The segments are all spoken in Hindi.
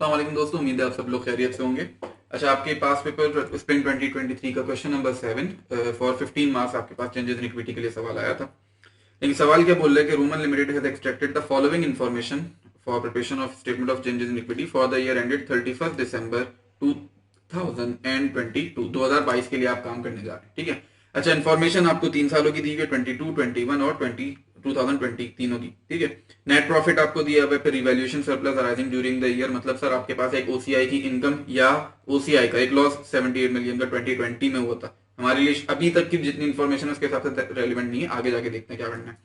अस्सलाम वालेकुम दोस्तों, उम्मीद है आप सब लोग खैरियत से होंगे। अच्छा, आपके पास पेपर स्प्रिंग 2023 का क्वेश्चन नंबर 7 फॉर 15 मार्क्स आपके पास चेंजेस इन इक्विटी के लिए सवाल आया था। लेकिन सवाल क्या बोल रहा है कि Roman limited has extracted the following information for preparation of statement of changes in equity for the year ended 31 दिसंबर 2022। 2022 के लिए आप काम करने जा रहे हैं, ठीक है। अच्छा, इन्फॉर्मेशन आपको 3 सालों की दी हुई है, 22, 21 और 2020 तीनों की, ठीक है। नेट प्रॉफिट आपको दिया हुआ है, फिर revaluation surplus arising during the year, मतलब सर आपके पास एक ओसीआई की इनकम या ओसीआई का एक लॉस 78 मिलियन का 2020 में हुआ था। हमारे लिए अभी तक की जितनी इन्फॉर्मेशन है उसके हिसाब से रेलिवेंट नहीं है, आगे जाके देखते हैं क्या करना है।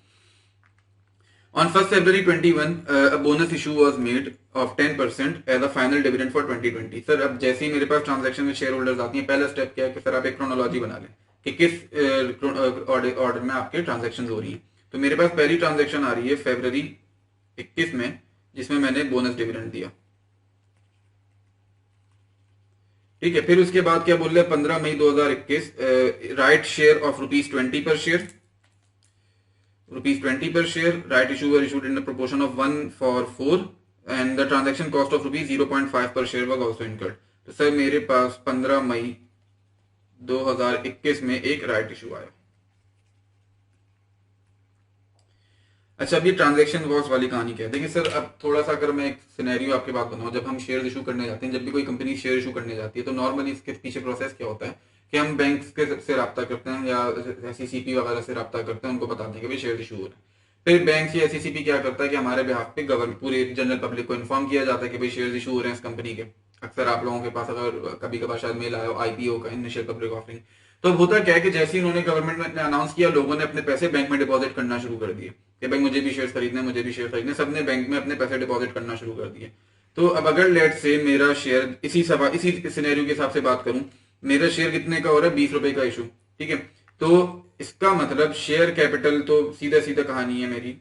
On 1st February 21, a bonus issue was made of 10% as a final dividend for 2020। Sir अब जैसे ही मेरे पास ट्रांजैक्शन में शेयर होल्डर्स आती हैं, पहला स्टेप क्या है कि सर आप एक क्रोनोलॉजी बना लें कि किस ऑर्डर में आपके ट्रांजैक्शन हो रही है। तो मेरे पास पहली ट्रांजैक्शन आ रही है फरवरी 21 में, जिसमें मैंने बोनस डिविडेंड दिया, ठीक है। फिर उसके बाद क्या बोल रहे हैं, 15 मई 2021, राइट शेयर ऑफ ₹20 पर share, ₹20 per share. Right issue were issued in the proportion of 1:4 and the transaction cost of ₹0.5 per share was also incurred। तो सर मेरे पास 15 मई 2021 में एक राइट इशू आया। अच्छा, अब ये ट्रांजैक्शन कॉस्ट वाली कहानी क्या है, देखिए सर अब थोड़ा सा अगर मैं एक सिनेरियो आपके बात बनाऊं, जब हम शेयर इशू करने जाते हैं, जब भी कोई कंपनी शेयर इशू करने जाती है तो नॉर्मली इसके पीछे प्रोसेस क्या होता है कि हम बैंक से रब्ता करते हैं या एससीसीपी वगैरह से रब्ता करते हैं, उनको बताते हैं कि भाई शेयर इशू हो रहा है। फिर बैंक या एससीसीपी क्या करता है कि हमारे बिहाफ पे गवर्नमेंट पूरी जनरल पब्लिक को इन्फॉर्म किया जाता है कि भाई शेयर इशू हो रहे हैं इस कंपनी के। अक्सर आप लोगों के पास अगर कभी कभार शायद मेल आया हो आईपीओ का, इनिशियल पब्लिक ऑफरिंग। तो अब होता क्या है कि जैसे ही उन्होंने गवर्नमेंट ने अनाउंस किया, लोगों ने अपने पैसे बैंक में डिपॉजिट करना शुरू कर दिए कि भाई मुझे भी शेयर खरीदने, मुझे भी शेयर खरीदने, सबने बैंक में अपने पैसे डिपॉजिट करना शुरू कर दिए। तो अब अगर लेट से मेरा शेयर इसी सिनेरियो के हिसाब से बात करूं, मेरा शेयर कितने का हो रहा है, ₹20 का इशू, ठीक है। तो इसका मतलब शेयर कैपिटल तो सीधा सीधा कहानी है मेरी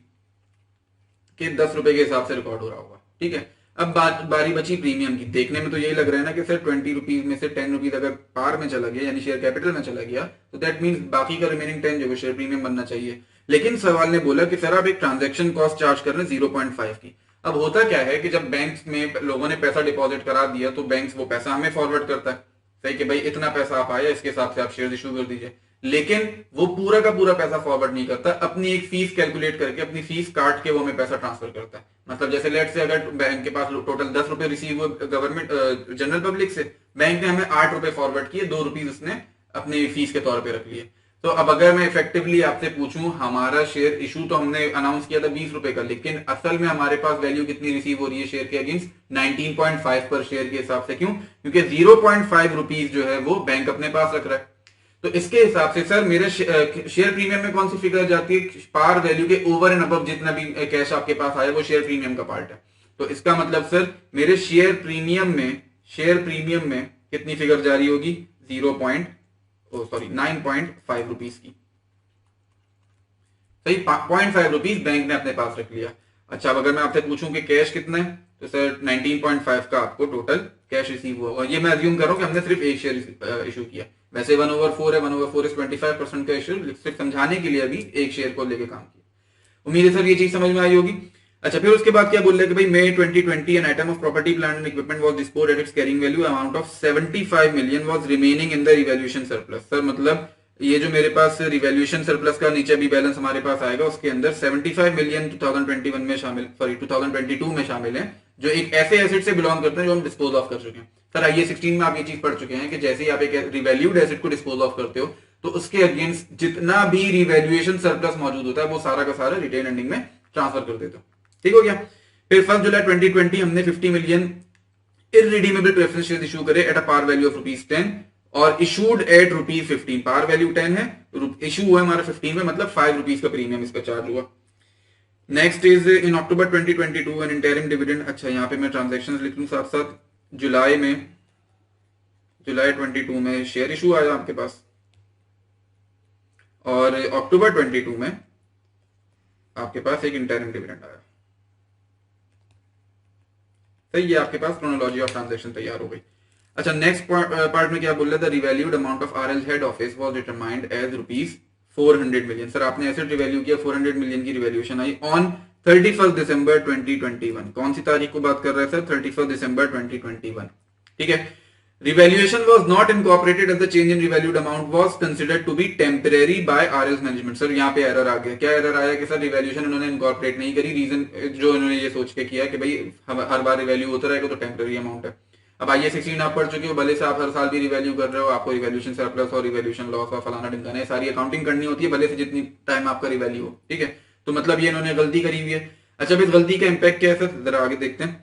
कि ₹10 के हिसाब से रिकॉर्ड हो रहा होगा, ठीक है। अब बारी बची प्रीमियम की। देखने में तो यही लग रहा है ना कि सर ₹20 में से ₹10 अगर पार में चला गया यानी शेयर कैपिटल में चला गया तो दैट मींस बाकी का रिमेनिंग 10 जो शेयर प्रीमियम बनना चाहिए। लेकिन सवाल ने बोला कि सर आप एक ट्रांजेक्शन कॉस्ट चार्ज कर रहे हैं 0.5 की। अब होता क्या है कि जब बैंक में लोगों ने पैसा डिपॉजिट करा दिया तो बैंक वो पैसा हमें फॉरवर्ड करता है, सही कि भाई इतना पैसा आप आया, इसके हिसाब से आप शेयर इशू कर दीजिए। लेकिन वो पूरा का पूरा पैसा फॉरवर्ड नहीं करता, अपनी एक फीस कैलकुलेट करके अपनी फीस काट के वो हमें पैसा ट्रांसफर करता है। मतलब जैसे लेट से अगर बैंक के पास टोटल ₹10 रिसीव हुए गवर्नमेंट जनरल पब्लिक से, बैंक ने हमें ₹8 फॉरवर्ड किए, ₹2 उसने अपनी फीस के तौर पर रख लिए। तो अब अगर मैं इफेक्टिवली आपसे पूछूं, हमारा शेयर इशू तो हमने अनाउंस किया था ₹20 का, लेकिन असल में हमारे पास वैल्यू कितनी रिसीव हो रही है शेयर के अगेंस्ट 19.5 पर शेयर के हिसाब से। क्यों? क्योंकि ₹0.5 जो है वो बैंक अपने पास रख रहा है। तो इसके हिसाब से सर मेरे शेयर प्रीमियम में कौन सी फिगर जाती है, पार वैल्यू के ओवर एंड अबव जितना भी कैश आपके पास आया वो शेयर प्रीमियम का पार्ट है। तो इसका मतलब सर मेरे शेयर प्रीमियम में कितनी फिगर जारी होगी, 9.5 की, सही। ₹0.5 बैंक ने अपने पास रख लिया। अच्छा, अब अगर मैं आपसे पूछूं कि कैश कितना है, तो सर 19.5 का आपको टोटल कैश रिसीव हुआ होगा। ये मैं अज्यूम कर रहा हूं कि हमने सिर्फ एक शेयर इशू किया, वैसे 1/4 है, 1/4 इज 25% का इशू, सिर्फ समझाने के लिए अभी एक शेयर को लेकर काम किया। उम्मीद है सर ये चीज समझ में आई होगी। अच्छा, फिर उसके बाद क्या बोल रहे हैं कि भाई मई 2020 N item of property plant and equipment was disposed at its carrying value amount of 75 million was remaining in the revaluation surplus. Sir मतलब ये जो मेरे पास रिवैल्यूएशन सरप्लस का नीचे भी बैलेंस हमारे पास आएगा, उसके अंदर 75 मिलियन 2022 में शामिल है, जो एक ऐसे एसेट से बिलोंग करते हैं जो हम डिस्पोज ऑफ कर चुके हैं। सर आईए 16 में आप ये चीज पढ़ चुके हैं कि जैसे ही आप एक रिवैल्यूड एसेट को डिस्पोज ऑफ करते हो तो उसके अगेंस्ट जितना भी रिवैल्यूएशन सरप्लस मौजूद होता है वो सारा का सारा रिटेन अर्निंग में ट्रांसफर कर देते हो, ठीक हो गया। फिर 1 जुलाई 2020 हमने 50 million irredeemable preference share issue करे at a par value of ₹10 और इशूड एट ₹15। पार वैल्यू 10 है, इशू हुआ हमारा 15 में, मतलब ₹5 का प्रीमियम इस पर चार्ज हुआ। Next is in October 2022 N interim dividend. अच्छा, यहां पे मैं ट्रांजैक्शंस लिख लूं साथ साथ। जुलाई 22 में शेयर इशू आया आपके पास और अक्टूबर 22 में आपके पास एक इंटरिम डिविडेंड आया। तो ये आपके पास क्रोनोलॉजी ऑफ ट्रांजैक्शन तैयार हो गई। अच्छा, नेक्स्ट पार्ट में क्या बोल रहा था, revalued amount of RL head office was determined as ₹400 million. Sir आपने एसेट रिवैल्यू किया, 400 मिलियन की रिवैल्यूएशन आई ऑन 31 दिसंबर 2021, कौन सी तारीख को बात कर रहे हैं सर? 31 दिसंबर 2021, ठीक है। Revaluation was not incorporated as the change in revalued amount was considered to be temporary by RS management. Sir यहाँ पे एरर आ गया। क्या एरर आया कि सर रिवैल्यूएशन उन्होंने इनकॉर्पोरेट नहीं करी, रीजन जो उन्होंने ये सोच के किया कि भाई हर बार रिवैल्यू होता रहेगा तो टेम्परेरी अमाउंट है। अब आइए 16 आप पढ़ चुके हो, भले से आप हर साल भी रिवैल्यू कर रहे हो, आपको रिवैल्यूएशन सरप्लस और रिवैल्यूएशन लॉस और फलाना ढिमकाना है, सारी अकाउंटिंग करनी होती है भले से जितनी टाइम आपका रिवैल्यू हो, ठीक है। तो मतलब ये इन्होंने गलती करी हुई है। अच्छा, इस गलती का इंपैक्ट क्या है सर, जरा आगे देखते हैं।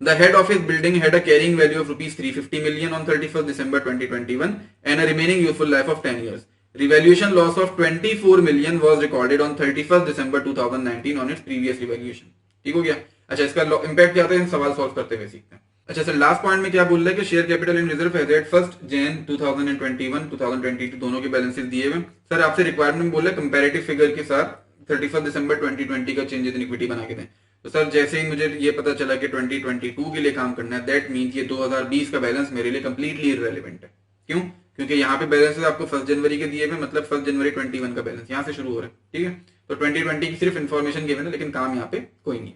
The head office building had a carrying value of rupees 350 million on 31st December 2021 and a remaining useful life of 10 years. Revaluation loss of 24 million was recorded on 31st December 2019 on its previous revaluation. ठीक हो गया। अच्छा, इसका इंपैक्ट क्या आता है, सवाल सॉल्व करते हुए सीखते हैं। अच्छा सर, लास्ट पॉइंट में क्या बोल रहा है कि share capital in reserve as at 1 January 2021 2022 दोनों के बैलेंसेस दिए हुए। सर आपसे रिक्वायरमेंट बोल रहा है कंपैरेटिव फिगर के साथ 31 दिसंबर 2020 का चेंजेस इन इक्विटी बना के दें। तो सर जैसे ही मुझे ये पता चला कि 2022 के लिए काम करना है, दैट मीन्स ये 2020 का बैलेंस मेरे लिए कंप्लीटली इररेलेवेंट है। क्यों? क्योंकि यहाँ पे बैलेंसेस आपको 1 जनवरी के दिए हुए, मतलब 1 जनवरी 21 का बैलेंस यहाँ से शुरू हो रहा है, ठीक है। तो 2020 की सिर्फ इन्फॉर्मेशन गिवन है, लेकिन काम यहाँ पे कोई नहीं।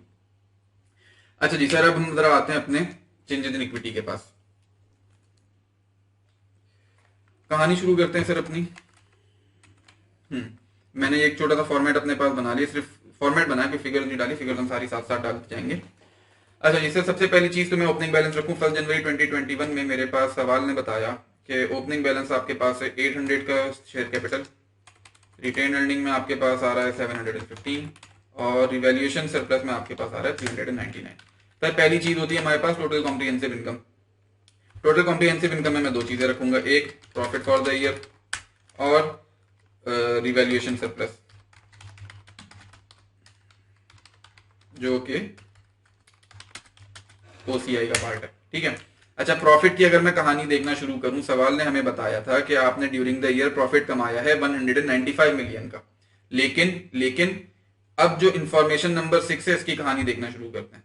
अच्छा जी सर, अब हम जरा आते हैं अपने चेंजेस इन इक्विटी के पास। कहानी शुरू करते हैं सर अपनी। मैंने एक छोटा सा फॉर्मेट अपने पास बना लिया, सिर्फ फॉर्मेट बनाया, कोई फिगर नहीं डाली, फिगर हम सारी साथ साथ डालते जाएंगे। अच्छा जी सर, सबसे पहली चीज तो मैं ओपनिंग बैलेंस रखूं। 1 जनवरी 2021 में मेरे पास सवाल ने बताया कि ओपनिंग बैलेंस आपके पास है 800 का शेयर कैपिटल, रिटेन अर्निंग में आपके पास आ रहा है 715 और रिवैल्यूएशन सरप्लस में आपके पास आ रहा है 399। सर पहली चीज होती है हमारे पास total comprehensive income. Total comprehensive income में मैं दो चीजें रखूंगा, एक प्रॉफिट फॉर द ईयर और रिवैल्यूएशन सरप्लस, जो कि ओसीआई का पार्ट है, ठीक है। अच्छा, प्रॉफिट की अगर मैं कहानी देखना शुरू करूं, सवाल ने हमें बताया था कि आपने ड्यूरिंग द ईयर प्रॉफिट कमाया है 195 मिलियन का, लेकिन अब जो इंफॉर्मेशन नंबर 6 है इसकी कहानी देखना शुरू करते हैं।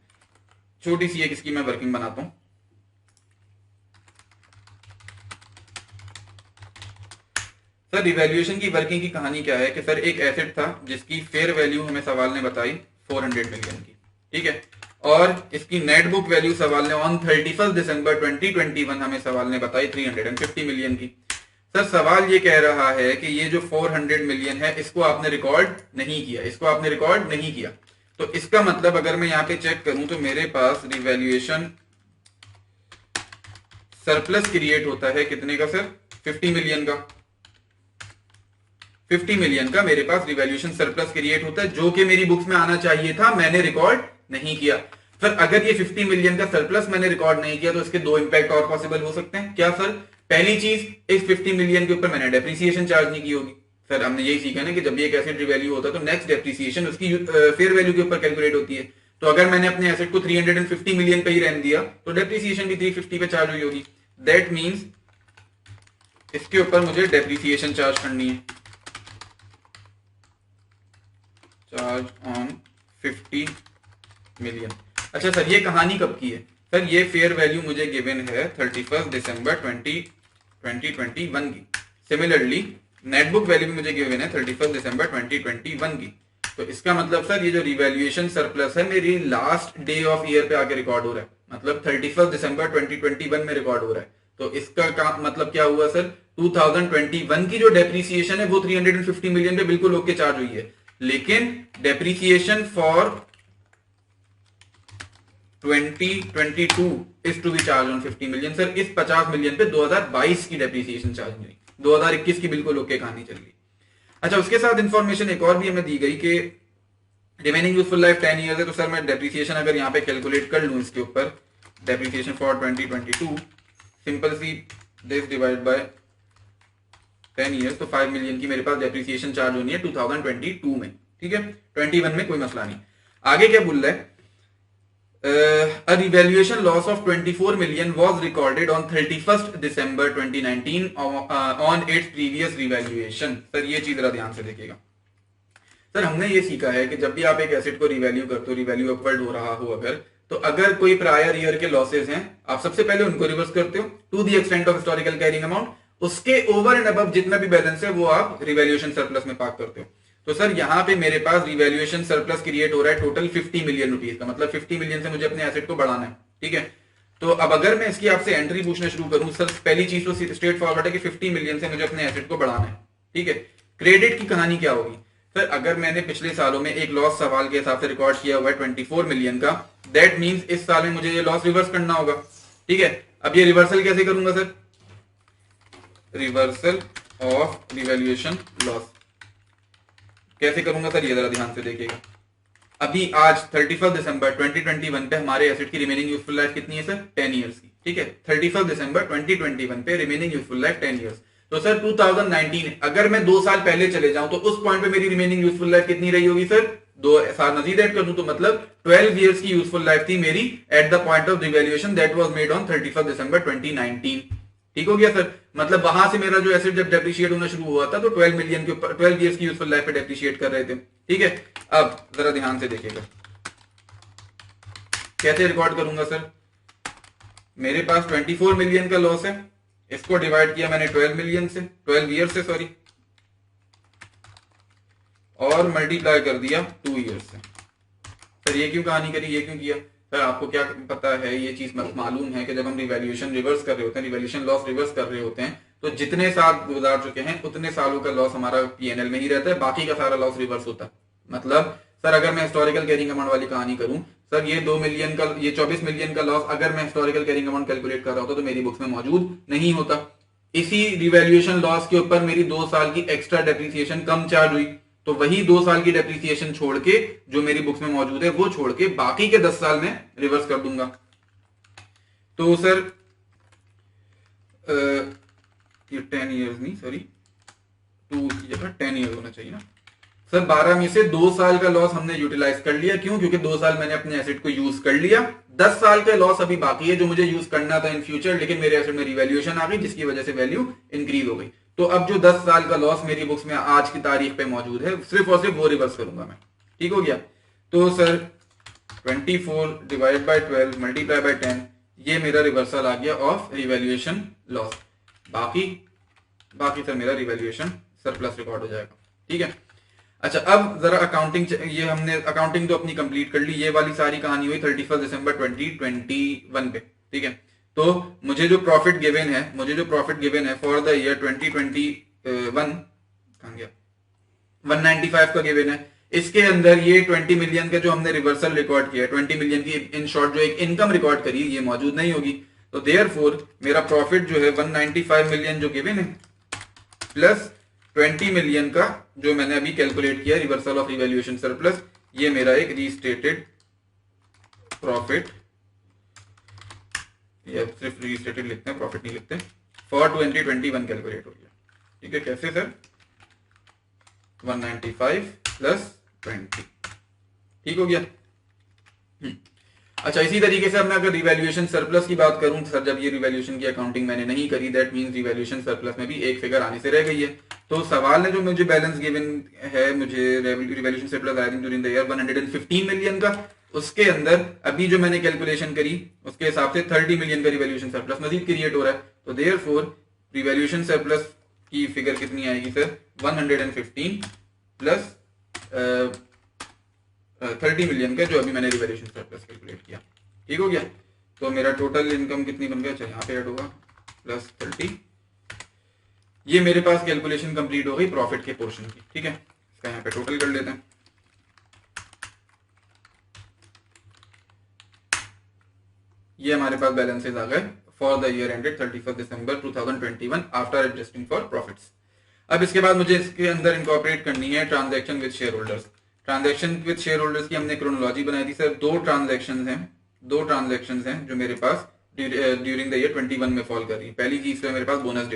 छोटी सी एक इसकी मैं वर्किंग बनाता हूं। सर रिवैल्यूएशन की वर्किंग की कहानी क्या है कि सर एक एसेट था जिसकी फेयर वैल्यू हमें सवाल ने बताई 400 मिलियन की, ठीक है, और इसकी नेट बुक वैल्यू सवाल ने ऑन 31 दिसंबर 2021 हमें सवाल ने बताई 350 मिलियन की। सर सवाल ये कह रहा है कि ये जो 400 मिलियन है इसको आपने रिकॉर्ड नहीं किया, तो इसका मतलब अगर मैं यहाँ पे चेक करूं तो मेरे पास रिवैल्यूएशन सरप्लस क्रिएट होता है कितने का सर, 50 मिलियन का। 50 मिलियन का मेरे पास रिवैल्यूएशन सरप्लस क्रिएट होता है, जो कि मेरी बुक्स में आना चाहिए था, मैंने रिकॉर्ड नहीं किया। सर अगर ये 50 मिलियन का सरप्लस मैंने रिकॉर्ड नहीं किया तो इसके दो इंपैक्ट और पॉसिबल हो सकते हैं। क्या सर? पहली चीज, इस 50 मिलियन के ऊपर मैंने डेप्रिसिएशन चार्ज नहीं की होगी। सर हमने यही सीखा ना कि जब भी एक एसेट रिवैल्यू होता है तो नेक्स्ट डेप्रिसिएशन उसकी फेयर वैल्यू के ऊपर कैलकुलेट होती है। तो अगर मैंने अपने एसेट को 350 मिलियन पे ही रहने दिया तो डेप्रिसिएशन भी 350 पे चार्ज हुई होगी। दैट मीन्स इसके ऊपर मुझे डेप्रिसिएशन चार्ज करनी है, चार्ज ऑन 50 मिलियन। अच्छा सर ये कहानी कब की है? सर ये फेयर वैल्यू मुझे गिवन है 31 दिसंबर 2021 की। सिमिलरली नेटबुक वैल्यू भी मुझे गिवन है 31 दिसंबर 2021 की। तो इसका मतलब सर ये जो रिवैल्यूएशन सरप्लस है मेरी लास्ट डे ऑफ ईयर पे आके रिकॉर्ड हो रहा है, मतलब 31 दिसंबर 2021 में रिकॉर्ड हो रहा है। तो इसका मतलब क्या हुआ सर, 2021 की जो डेप्रिसिएशन है वो 350 मिलियन पे बिल्कुल ओके चार्ज हुई है, लेकिन depreciation for 2022 is to be charge on 50 million. Sir इस 50 मिलियन पे 2022 की डेप्रिसिएशन चार्ज नहीं हुई, 2021 की बिल्कुल ओके कहानी चल गई। अच्छा उसके साथ इंफॉर्मेशन एक और भी हमें दी गई कि रिमेनिंग यूजफुल लाइफ 10 ईयर्स है। तो सर मैं डेप्रिसिएशन अगर यहाँ पे कैलकुलेट कर लूं इसके ऊपर, depreciation for 2022 simple see this divide by 10 years, तो 5 मिलियन की मेरे पास डेप्रिसिएशन चार्ज होनी है 2022 में, ठीक है। 21 में कोई मसला नहीं। आगे क्या बोल रहा है, a revaluation loss of 24 million was recorded on 31st December 2019 on its previous revaluation। Sir ये चीज जरा ध्यान से देखिएगा। सर हमने ये सीखा है कि जब भी आप एक एसेट को रिवैल्यू करते हो, रिवैल्यू अपवर्ड हो रहा हो अगर, तो अगर कोई प्रायर ईयर के लॉसेस हैं आप सबसे पहले उनको रिवर्स करते हो to the extent of historical carrying amount, उसके ओवर एंड अबव जितना भी बैलेंस है वो आप रिवैल्यूएशन सरप्लस में पार्क करते हो। तो सर यहाँ पे मेरे पास रिवैल्यूएशन सरप्लस क्रिएट हो रहा है टोटल 50 मिलियन रुपीज का, मतलब 50 मिलियन से मुझे अपने एसेट को बढ़ाना है, ठीक है। तो अब अगर मैं इसकी आपसे एंट्री पूछना शुरू करूं सर, पहली चीज तो स्ट्रेट फॉरवर्ड है कि 50 मिलियन से मुझे अपने एसेट को बढ़ाना है, ठीक है। क्रेडिट की कहानी क्या होगी सर, अगर मैंने पिछले सालों में एक लॉस सवाल के हिसाब से रिकॉर्ड किया हुआ है 24 मिलियन का, दैट मींस इस साल में मुझे ये लॉस रिवर्स करना होगा, ठीक है। अब ये रिवर्सल कैसे करूंगा sir, reversal of revaluation loss कैसे करूंगा सर, ये जरा ध्यान से देखिएगा। अभी आज 31 दिसंबर 2021 पे हमारे एसेट की रिमेनिंग यूजफुल लाइफ कितनी है सर, 10 ईयर्स की, ठीक है। 31 दिसंबर 2021 पे रिमेनिंग यूजफुल लाइफ 10 ईयर्स। तो सर 2019 अगर मैं 2 साल पहले चले जाऊं तो उस पॉइंट पे मेरी रिमेनिंग यूजफुल लाइफ कितनी रही होगी सर, 2 साल मजीद ऐड कर दूं तो मतलब 12 ईयर्स की यूजफुल लाइफ थी मेरी at the point of revaluation that was made on 31 दिसंबर 2019। ठीक हो गया सर, मतलब वहां से मेरा जो एसेट जब डेप्रिशिएट होना शुरू हुआ था तो 12 मिलियन के ऊपर 12 ईयर्स की यूजफुल लाइफ पे डेप्रिशिएट कर रहे थे, ठीक है। अब जरा ध्यान से देखिएगा कैसे रिकॉर्ड करूंगा सर, मेरे पास 24 मिलियन का लॉस है, इसको डिवाइड किया मैंने 12 मिलियन से, 12 ईयर से सॉरी, और मल्टीप्लाई कर दिया 2 ईयर्स से। सर ये क्यों कहानी करी, ये क्यों किया सर, आपको क्या पता है, ये चीज मालूम है कि जब हम रिवैल्यूएशन रिवर्स कर रहे होते हैं, रिवैल्यूएशन लॉस रिवर्स कर रहे होते हैं, तो जितने साल गुजार चुके हैं उतने सालों का लॉस हमारा पीएनएल में ही रहता है, बाकी का सारा लॉस रिवर्स होता है। मतलब सर अगर मैं हिस्टोरिकल कैरिंग अमाउंट वाली कहानी करूं सर, ये 2 मिलियन का, ये 24 मिलियन का लॉस अगर मैं हिस्टोरिकल कैरिंग अमाउंट कैलकुलेट कर रहा होता तो मेरी बुक्स में मौजूद नहीं होता। इसी रिवैल्यूएशन लॉस के ऊपर मेरी 2 साल की एक्स्ट्रा डेप्रिसिएशन कम चार्ज हुई, तो वही 2 साल की डेप्रिसिएशन छोड़ के जो मेरी बुक्स में मौजूद है वो छोड़ के बाकी के 10 साल में रिवर्स कर दूंगा। तो सर ये 10 ईयर्स नहीं सॉरी 2 की जगह 10 ईयर्स होना चाहिए ना सर। 12 में से 2 साल का लॉस हमने यूटिलाइज कर लिया, क्यों, क्योंकि 2 साल मैंने अपने एसेट को यूज कर लिया, 10 साल का लॉस अभी बाकी है जो मुझे यूज करना था इन फ्यूचर, लेकिन मेरे एसेट में रिवैल्यूएशन आ गई जिसकी वजह से वैल्यू इंक्रीज हो गई। तो अब जो 10 साल का लॉस मेरी बुक्स में आज की तारीख पे मौजूद है सिर्फ और सिर्फ वो रिवर्स करूंगा मैं, ठीक हो गया। तो sir 24 divide by 12 multiply by 10 ये मेरा रिवर्सल आ गया ऑफ रिवैल्यूएशन लॉस, बाकी सर मेरा रिवैल्यूएशन सरप्लस रिकॉर्ड हो जाएगा, ठीक है। अच्छा अब जरा अकाउंटिंग, ये हमने अकाउंटिंग तो अपनी कंप्लीट कर ली, ये वाली सारी कहानी हुई 31 दिसंबर 2021 पे, ठीक है। तो मुझे जो प्रॉफिट गिवन है फॉर द ईयर 2021 कहां गया, 195 का गिवन है, इसके अंदर ये 20 मिलियन का जो हमने रिवर्सल रिकॉर्ड किया, 20 मिलियन की इन शॉर्ट जो एक इनकम रिकॉर्ड करी ये मौजूद नहीं होगी। तो देयरफॉर मेरा प्रॉफिट जो है 195 मिलियन जो गिवन है प्लस 20 मिलियन का जो मैंने अभी कैलकुलेट किया रिवर्सल ऑफ रिवैल्यूएशन सरप्लस, ये मेरा एक रीस्टेटेड प्रॉफिट, ये सिर्फ रीस्टेटेड लिखते हैं, प्रॉफिट नहीं लिखते, फॉर 2021 कैलकुलेट हो गया, ठीक है। कैसे सर, 195 प्लस 20, ठीक हो गया। अच्छा इसी तरीके से अब मैं अगर रिवैल्यूएशन सरप्लस की बात करूं सर, जब ये रिवैल्यूएशन की अकाउंटिंग मैंने नहीं करी, दैट मींस रिवैल्यूएशन सरप्लस में भी एक फिगर आने से रह गई है। तो सवाल ने जो मुझे बैलेंस गिवन है, मुझे रिवैल्यूएशन सरप्लस आया ड्यूरिंग द ईयर 115 मिलियन का, उसके अंदर अभी जो मैंने कैलकुलेशन करी उसके हिसाब से 30 मिलियन का रिवैल्यूएशन सरप्लस मजीद क्रिएट हो रहा है। तो देयरफॉर रिवैल्यूएशन सरप्लस की फिगर कितनी आएगी सर, 115 प्लस 30 मिलियन का जो अभी मैंने रिवैल्यूएशन सरप्लस कैलकुलेट किया, ठीक हो गया। तो मेरा टोटल इनकम कितनी बन गया, अच्छा यहाँ पे ऐड होगा प्लस 30, ये मेरे पास कैलकुलेशन कंप्लीट हो गई प्रॉफिट के पोर्शन की, ठीक है। इसका यहाँ पे टोटल कर लेते हैं, ये हमारे पास बैलेंसेस आ गए for the year ended 31 December 2021 after adjusting for profits. अब इसके बाद मुझे इसके अंदर इंकॉर्पोरेट करनी है transaction with share holders. Transaction with share holders की हमने क्रोनोलॉजी बनाई थी सर, दो ट्रांजैक्शंस हैं जो मेरे पास ड्यूरिंग द ईयर 21 में फॉल कर रही है। पहली चीज है मेरे पास बोनस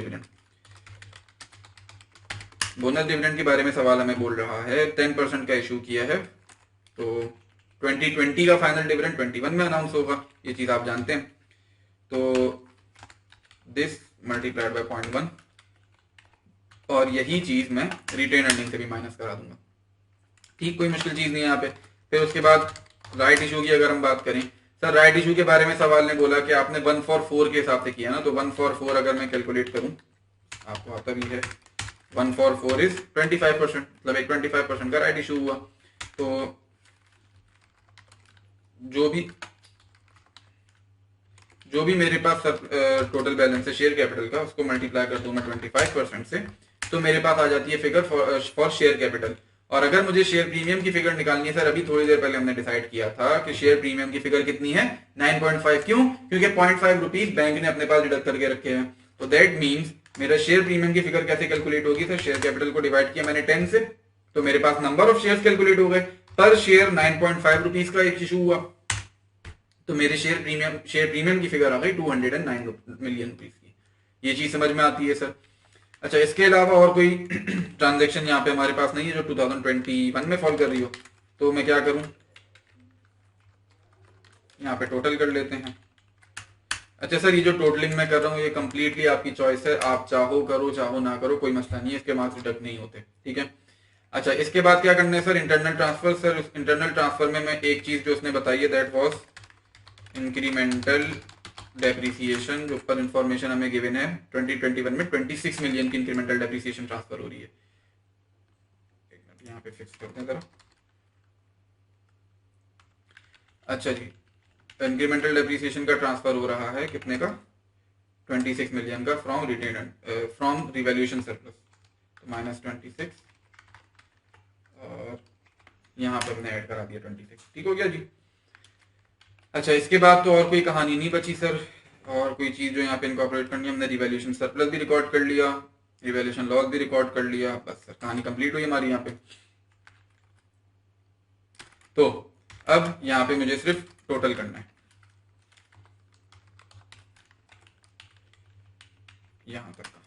डिविडेंड के बारे में सवाल हमें बोल रहा है, 10% का इशू किया है, तो 2020 का फाइनल डिविडेंड 21 में अनाउंस होगा, ये चीज आप जानते हैं। तो दिस मल्टीप्लाइड बाय 0.1 और यही चीज मैं रिटेन अर्निंग से भी माइनस करा दूंगा, ठीक, कोई मुश्किल चीज नहीं है यहाँ पे। फिर उसके बाद राइट इशू की अगर हम बात करें सर, राइट इशू के बारे में सवाल ने बोला कि आपने 1 for 4 के हिसाब से किया ना, तो 1 for 4 अगर मैं कैलकुलेट करूं, आपको आता भी है 144 इज 25%, मतलब एक 25% का राइट इशू हुआ। तो जो भी मेरे पास टोटल बैलेंस है शेयर कैपिटल का, उसको मल्टीप्लाई कर दूं मैं 25% से, तो मेरे पास आ जाती है फिगर फॉर शेयर कैपिटल। और अगर मुझे शेयर प्रीमियम की फिगर निकालनी है सर, अभी थोड़ी देर पहले हमने डिसाइड किया था कि शेयर प्रीमियम की फिगर कितनी है 9.5। क्यों? क्योंकि 0.5 रुपीज बैंक ने अपने पास डिडक्ट करके रखे हैं। तो दैट मीन्स मेरा शेयर प्रीमियम की फिगर कैसे कैलकुलेट होगी सर, शेयर कैपिटल को डिवाइड किया मैंने 10 से, तो मेरे पास नंबर ऑफ शेयर कैलकुलेट हो गए। पर शेयर 9.5 रुपीज का एक इशू हुआ, तो मेरे शेयर प्रीमियम की फिगर आ गई 209 मिलियन रुपीज की। ये चीज समझ में आती है सर। अच्छा, इसके अलावा और कोई ट्रांजैक्शन यहाँ पे हमारे पास नहीं है जो 2021 में फॉल कर रही हो, तो मैं क्या करूं, यहाँ पे टोटल कर लेते हैं। अच्छा सर, ये जो टोटलिंग मैं कर रहा हूँ ये कंप्लीटली आपकी चॉइस है, आप चाहो करो चाहो ना करो, कोई मसला नहीं है, इसके मार्क्स डिडक्ट नहीं होते, ठीक है। अच्छा, इसके बाद क्या करना है sir, internal transfer. Sir internal transfer में मैं एक चीज जो उसने बताई है दैट वाज इंक्रीमेंटल डेप्रिसिएशन, जो ऊपर इंफॉर्मेशन हमें गिवन है 2021 में 26 मिलियन की इंक्रीमेंटल डेप्रिसिएशन ट्रांसफर हो रही है। एक मिनट यहाँ पे फिक्स करते हैं जरा। अच्छा जी, इंक्रीमेंटल डेप्रिसिएशन का ट्रांसफर हो रहा है कितने का, 26 मिलियन का फ्रॉम रिवैल्यूएशन सरप्लस, तो -26 और यहाँ पर हमने ऐड करा दिया 26, ठीक हो गया जी। अच्छा, इसके बाद तो और कोई कहानी नहीं बची सर, और कोई चीज जो यहाँ पे इनकॉर्पोरेट करनी है, हमने रिवैल्यूएशन सरप्लस भी रिकॉर्ड कर लिया, रिवैल्यूएशन लॉस भी रिकॉर्ड कर लिया, बस सर कहानी कंप्लीट हुई हमारी यहाँ पे। तो अब यहाँ पे मुझे सिर्फ टोटल करना है, यहां तक का।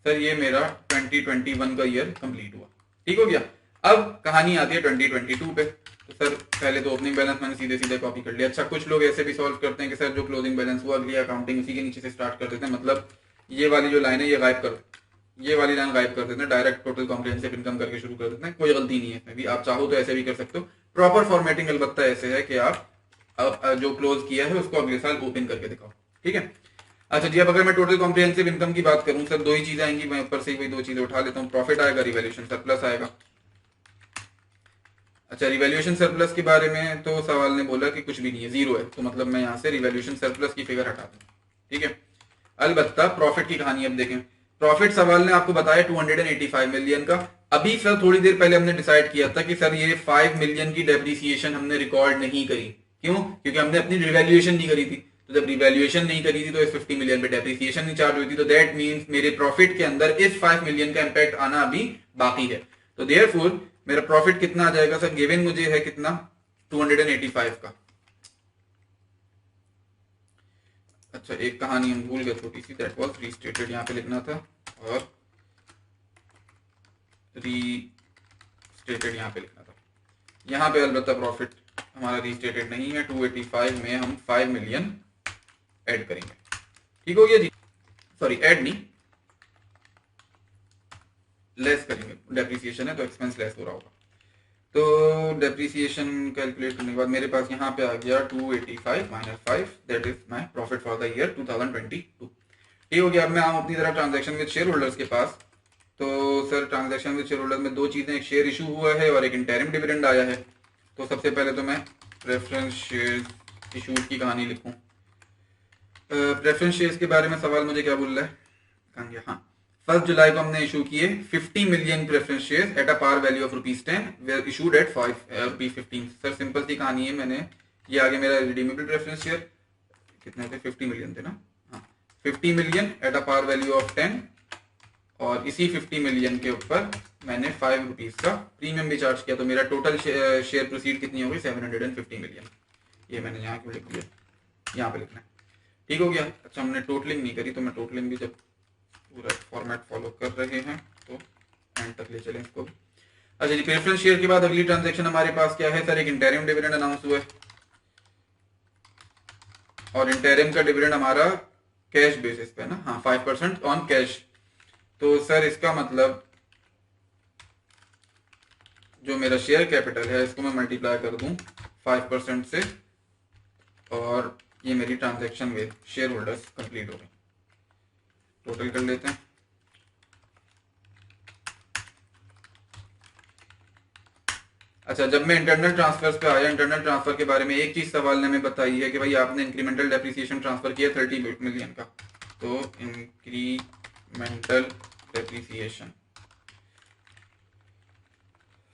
सर ये मेरा 2021 का ईयर कंप्लीट हुआ, ठीक हो गया। अब कहानी आती है 2022 पे। तो सर पहले तो ओपनिंग बैलेंस मैंने सीधे सीधे कॉपी कर लिया। अच्छा, कुछ लोग ऐसे भी सॉल्व करते हैं कि सर जो क्लोजिंग बैलेंस हुआ अगली अकाउंटिंग उसी के नीचे से स्टार्ट कर देते हैं, मतलब ये वाली जो लाइन है ये वाली लाइन गायब कर देते हैं, डायरेक्ट टोटल कॉम्प्रिहेंसिव इनकम करके शुरू कर देते हैं। कोई गलती नहीं है इसमें भी, आप चाहो तो ऐसे भी कर सकते हो। प्रॉपर फॉर्मेटिंग अलबत्ता ऐसे है कि आप जो क्लोज किया है उसको अगले साल ओपन करके दिखाओ, ठीक है। अच्छा जी, अब अगर मैं टोटल कॉम्प्रिहेंसिव इनकम की बात करूं सर, दो ही चीजें आएंगी, मैं ऊपर से वही दो चीजें उठा लेता हूं, प्रॉफिट आएगा, रिवैल्यूएशन सरप्लस आएगा। अच्छा, रिवैल्यूएशन सरप्लस के बारे में तो सवाल ने बोला कि कुछ भी नहीं है, जीरो है, तो मतलब मैं यहाँ से रिवैल्यूएशन सरप्लस की फिगर हटा दूं, ठीक है। अलबत्ता प्रॉफिट की कहानी अब देखें। प्रॉफिट सवाल ने आपको बताया 285 मिलियन का। अभी सर थोड़ी देर पहले हमने डिसाइड किया था कि सर ये 5 मिलियन की डेप्रिसिएशन हमने रिकॉर्ड नहीं करी। क्यों? क्योंकि हमने अपनी रिवैल्यूएशन नहीं करी थी। तो जब रिवैल्यूएशन नहीं करी थी तो इस 50 मिलियन पे डेप्रिसिएशन नहीं चार्ज हुई थी, तो दैट मींस मेरे प्रॉफिट के अंदर इस 5 मिलियन का इंपैक्ट आना अभी बाकी है। तो देयरफॉर मेरा प्रॉफिट कितना आ जाएगा सर, गिवन मुझे है कितना, 285 का। अच्छा, एक कहानी हम भूल गए छोटी सी, दैट वाज रीस्टेटेड, यहाँ पे लिखना था, और रीस्टेटेड यहाँ पे लिखना था। यहाँ पे अलबत्ता प्रॉफिट हमारा रीस्टेटेड नहीं है, 285 में हम 5 मिलियन ऐड करेंगे, ठीक हो गया जी। सॉरी, ऐड नहीं, लेस करेंगे, डेप्रिसिएशन है तो एक्सपेंस लेस हो रहा होगा। तो डेप्रिसिएशन कैलकुलेट करने के बाद मेरे पास यहाँ पे आ गया 285 minus 5, that is my profit for the year 2022, ठीक हो गया। अब मैं आऊँ अपनी तरह ट्रांजैक्शन विद शेयर होल्डर्स के पास। तो sir transaction with share holders में दो चीजें, एक शेयर इशू हुआ है और एक इंटरिम डिविडेंड आया है। तो सबसे पहले तो मैं प्रेफरेंस शेयर इशूड की कहानी लिखूं। प्रेफरेंस शेयर्स के बारे में सवाल मुझे क्या बोल रहा है, हाँ, 1 जुलाई को हमने इशू किए 50 million preference shares at a par value of ₹10 where issued at ₹15। Sir simple सी कहानी है, मैंने ये आगे मेरा रिडीमेबल प्रेफरेंस शेयर कितने थे, 50 मिलियन थे ना, हाँ, 50 million at a par value of 10, और इसी 50 मिलियन के ऊपर मैंने ₹5 का प्रीमियम भी चार्ज किया, तो मेरा टोटल शेयर प्रोसीड कितनी होगी, 750 मिलियन। ये मैंने यहाँ क्यों लिख दिया, यहाँ पे लिखना है, ठीक हो गया। अच्छा, हमने टोटलिंग नहीं करी, तो मैं टोटलिंग भी जब पूरा फॉर्मेट फॉलो कर रहे हैं तो एंड तक ले चलें इसको। अच्छा जी, प्रेफरेंस शेयर के बाद अगली ट्रांजैक्शन हमारे पास क्या है सर, एक इंटरिम डिविडेंड अनाउंस हुआ है, और इंटरिम का डिविडेंड हमारा कैश बेसिस पे ना, हाँ, 5% ऑन कैश। तो सर इसका मतलब जो मेरा शेयर कैपिटल है इसको मैं मल्टीप्लाई कर दूं 5% से, और ये मेरी transaction with share holders complete हो गई। टोटल कर लेते हैं, अच्छा, जब मैं इंटरनल ट्रांसफर्स पे आया, इंटरनल ट्रांसफर के बारे में एक चीज सवाल ने हमें बताई है कि भाई आपने इंक्रीमेंटल डेप्रिसिएशन ट्रांसफर किया 30 मिलियन का, तो इंक्रीमेंटल डेप्रिसिएशन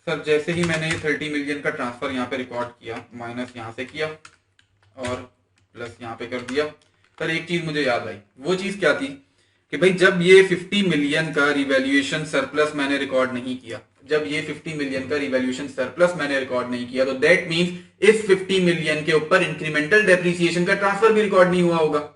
सर जैसे ही मैंने ये 30 मिलियन का ट्रांसफर यहाँ पे रिकॉर्ड किया, माइनस यहाँ से किया और प्लस यहाँ पे कर दिया, सर एक चीज मुझे याद आई। वो चीज क्या थी कि भाई जब ये 50 मिलियन का रिवैल्यूएशन सरप्लस मैंने रिकॉर्ड नहीं किया, जब ये 50 मिलियन का रिवैल्यूएशन सरप्लस मैंने रिकॉर्ड नहीं किया, तो दैट मींस इस 50 मिलियन के ऊपर इंक्रीमेंटल डेप्रिसिएशन का ट्रांसफर भी रिकॉर्ड नहीं हुआ होगा।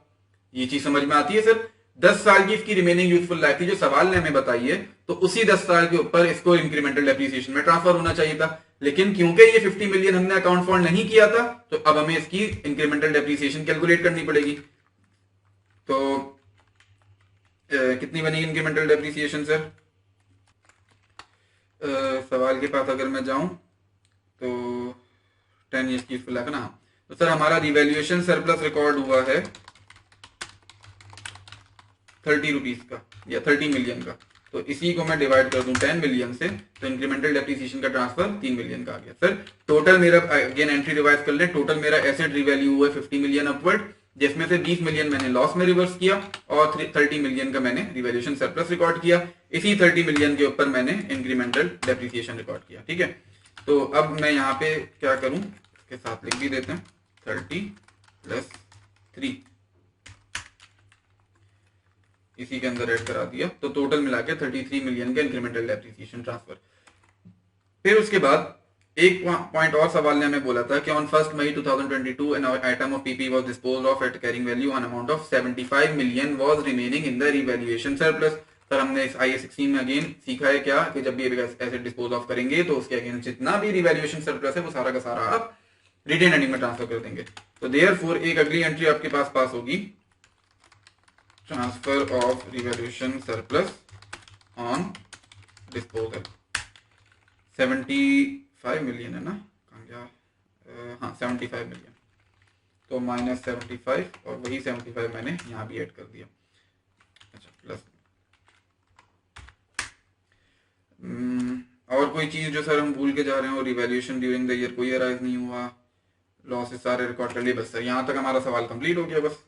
ये चीज समझ में आती है सर? 10 साल की इसकी रिमेनिंग यूजफुल लाइफ थी जो सवाल ने हमें बताई है, तो उसी 10 साल के ऊपर इसको इंक्रीमेंटल डेप्रिसिएशन में ट्रांसफर होना चाहिए था। लेकिन क्योंकि ये 50 मिलियन हमने अकाउंट फॉर नहीं किया था, तो अब हमें इसकी इंक्रीमेंटल डेप्रिसिएशन कैलकुलेट करनी पड़ेगी। तो कितनी बनेगी इंक्रीमेंटल डेप्रिसिएशन सर? सवाल के पास अगर मैं जाऊं तो 10 ईयर्स की यूजफुल लाइफ है ना, तो सर हमारा रिवैल्यूएशन सरप्लस रिकॉर्ड हुआ है 30 रुपीज का या 30 मिलियन का, तो इसी को मैं डिवाइड कर दूं 10 मिलियन से, तो इंक्रीमेंटल डेप्रिसिएशन का ट्रांसफर 3 मिलियन का आ गया। सर टोटल मेरा, अगेन एंट्री रिवाइज कर ले, टोटल मेरा एसेट रिवैल्यू हुआ 50 मिलियन अपवर्ड, जिसमें से 20 मिलियन मैंने लॉस में रिवर्स किया और 30 मिलियन का मैंने रिवैल्यूएशन सरप्लस रिकॉर्ड किया। इसी 30 मिलियन के ऊपर मैंने इंक्रीमेंटल डेप्रिसिएशन रिकॉर्ड किया। ठीक है, तो अब मैं यहाँ पे क्या करूं, इसके साथ लिख भी देते हैं 30 प्लस 3, इसी के अंदर ऐड करा दिया, तो टोटल मिला के 33 मिलियन का इंक्रीमेंटल डेप्रिसिएशन ट्रांसफर। फिर उसके बाद एक पॉइंट और सवाल ने हमें बोला था कि on 1 May 2022 an item of PP was disposed of at carrying value on amount of 75 million was remaining in the revaluation surplus. Sir हमने इस IAS 16 में अगेन सीखा है क्या कि जब भी एसेट डिस्पोज ऑफ करेंगे तो उसके अगेंस्ट जितना भी रिवैल्यूएशन सरप्लस है वो सारा का सारा आप रिटेन अर्निंग में ट्रांसफर कर देंगे। तो देयरफॉर एक अगली एंट्री आपके पास होगी transfer of revaluation surplus on disposal. 75 million है ना, कहाँ गया, हाँ 75 मिलियन, तो माइनस 75 और वही 75 मैंने यहाँ भी ऐड कर दिया। अच्छा प्लस और कोई चीज जो सर हम भूल के जा रहे हो? रिवैल्यूएशन ड्यूरिंग द ईयर कोई अराइज नहीं हुआ, लॉसेस सारे रिकॉर्ड कर लिए। बस सर यहाँ तक हमारा सवाल कंप्लीट हो गया। बस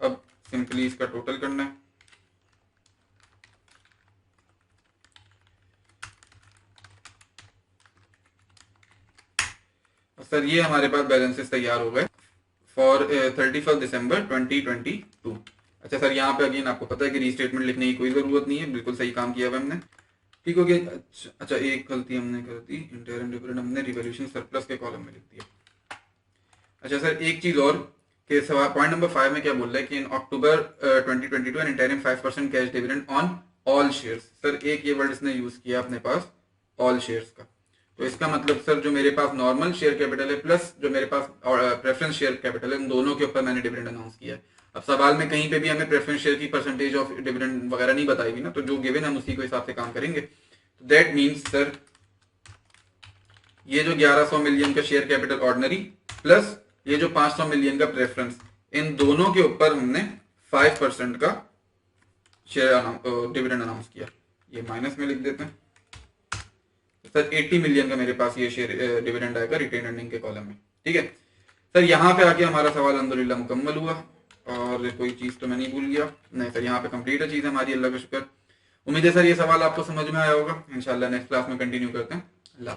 अब सिंपली इसका टोटल करना है। सर ये हमारे पास बैलेंसेस तैयार हो गए फॉर 31 दिसंबर 2022। अच्छा सर यहाँ पे अगेन आपको पता है कि रीस्टेटमेंट लिखने की कोई जरूरत नहीं है, बिल्कुल सही काम किया हुआ हमने। ठीक हो गया। अच्छा एक गलती हमने कर दी, इंटरन डिविडेंड हमने रिवैल्यूएशन सरप्लस के कॉलम में लिख दिया। अच्छा सर एक चीज और कि पॉइंट नंबर 5 में क्या बोल रहा है कि इन अक्टूबर 2022 N interim 5% cash dividend on all shares. Sir एक ये वर्ड इसने यूज किया अपने पास ऑल शेयर्स का, तो इसका मतलब सर जो मेरे पास नॉर्मल शेयर कैपिटल है प्लस जो मेरे पास प्रेफरेंस शेयर कैपिटल है, उन दोनों के ऊपर मैंने डिविडेंड अनाउंस किया है। अब सवाल में कहीं पे भी हमें प्रेफरेंस शेयर की परसेंटेज ऑफ डिविडेंड वगैरह नहीं बताई हुई ना, तो जो गिवन हम उसी के हिसाब से काम करेंगे। तो दैट मीन्स सर ये जो 1100 मिलियन का शेयर कैपिटल ऑर्डिनरी प्लस ये जो 500 मिलियन का प्रेफरेंस, इन दोनों के ऊपर हमने 5% का शेयर डिविडेंड अनाउंस किया। ये माइनस में लिख देते हैं। सर 80 मिलियन का मेरे पास ये शेयर डिविडेंड आएगा रिटेन अर्निंग के कॉलम में। ठीक है सर, यहाँ पे आके हमारा सवाल अल्हम्दुलिल्लाह मुकम्मल हुआ और कोई चीज तो मैं नहीं भूल गया। नहीं सर यहाँ पे कंप्लीट है चीज हमारी, अल्लाह का शुक्र। उम्मीद है सर ये सवाल आपको समझ में आया होगा। इंशाल्लाह नेक्स्ट क्लास में कंटिन्यू करते हैं। अल्लाह।